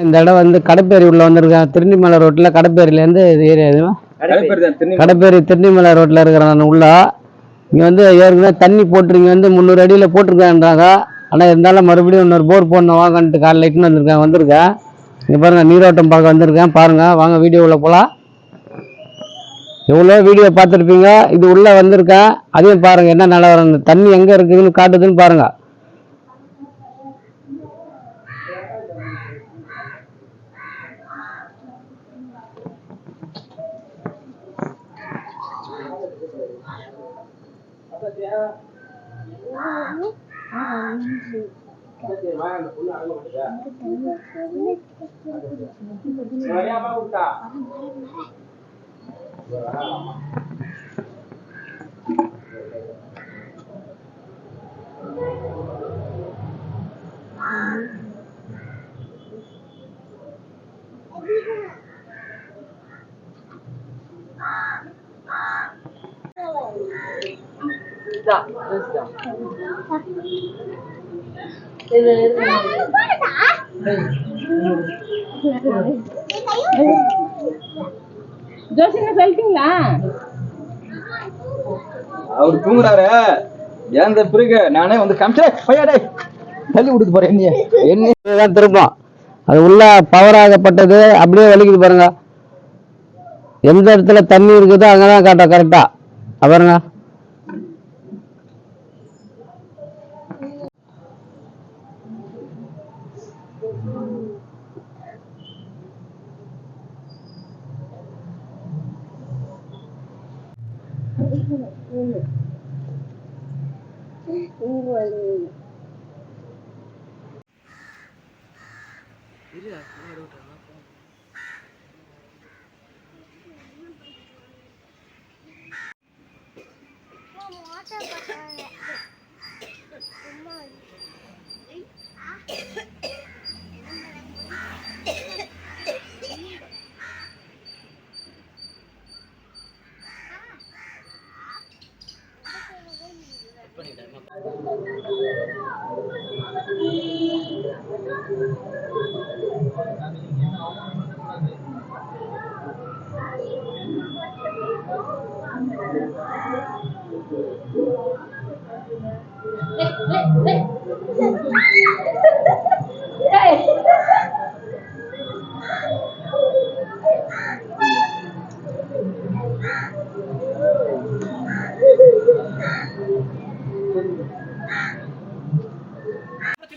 இந்த இடம் வந்து கடப்பேரி உள்ள வந்திருக்கேன். திருநிமலை ரோட்ல கடப்பேரியிலேருந்து இது ஏரியா எதுவும் கடப்பேரி திருநிமலை ரோட்ல இருக்கிறேன் உள்ள. இங்கே வந்து ஏற்கனவே தண்ணி போட்டுருங்க வந்து 300 அடியில் போட்டிருக்கான்றாங்க. ஆனால் இருந்தாலும் மறுபடியும் இன்னொரு போர் போடணும் வாங்கன்ட்டு காலைல இட்டுன்னு வந்திருக்கேன். இங்கே பாருங்கள், நீரோட்டம் பார்க்க வந்திருக்கேன். பாருங்கள், வாங்க வீடியோவில் போகலாம். எவ்வளோ வீடியோ பார்த்துருப்பீங்க. இது உள்ளே வந்திருக்கேன், அதையும் பாருங்கள் என்ன நிலவரம், தண்ணி எங்கே இருக்குதுன்னு காட்டுதுன்னு பாருங்கள். அவரு தூங்குறாரு. ஏன் பிறகு நானே வந்து காமிச்சே தள்ளி விடுத்து போறேன். என்னதான் திருப்பம் அது உள்ள பவர் ஆகப்பட்டது அப்படியே வலிக்குது பாருங்க. எந்த இடத்துல தண்ணி இருக்குதோ அங்கதான் காட்டும் கரெக்டா பாருங்க.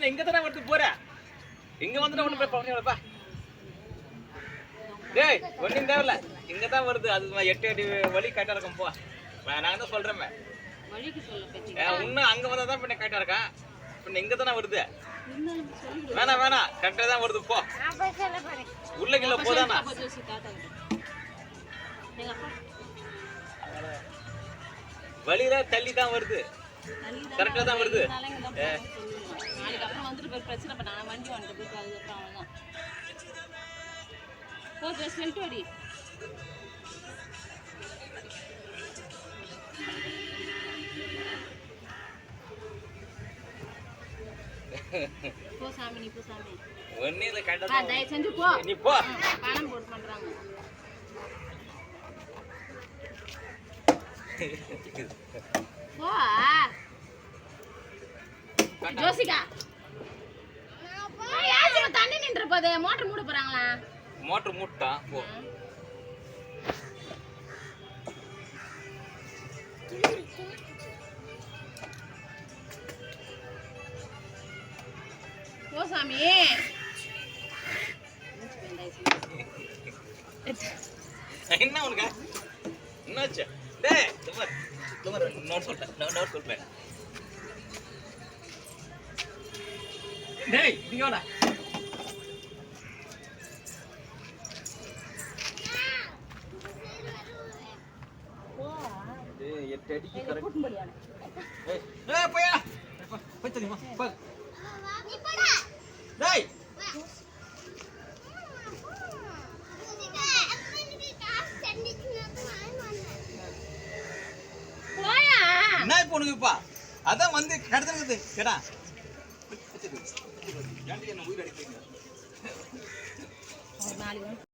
இங்கதானே வந்து போற, இங்க வந்து ஒண்ணு டேய் ஒண்ணும் தேவையில்ல, இங்கதான் வருது. அது 8 அடி வழி கரெக்டா இருக்கும். போ, நான் தான் சொல்றேன். இன்னும் அங்க வந்தாதான் பின்ன கரெக்டா இருக்கேன். பின்ன இங்க தானே வருது. வேணாம் கரெக்டா தான் வருது. போ உள்ள கிள்ள போதானா வழியில தள்ளி தான் வருது. கரெக்டா தான் வருது. ஜோசிகா தண்ணி நின்று போதே, மோட்டர் மூட போறாங்களா? மோட்டர் மூட்டா போ. ஓ சாமி, என்ன உனக்கு என்னாச்சு? டேய் துமர் நோட் சொல்றேன். டேய் இங்க வாடா. டேய் 8 அடிக்கு கரெக்ட். ஏய் போயா போய் தெரியுமா போ நீ போடா. டேய் என்ன இப்போ உனக்குப்பா அதான் வந்து கடத்துறது கேடா. ஏன்டி என்ன உயிர் அடிக்கிறீங்க? நாளைக்கு வந்து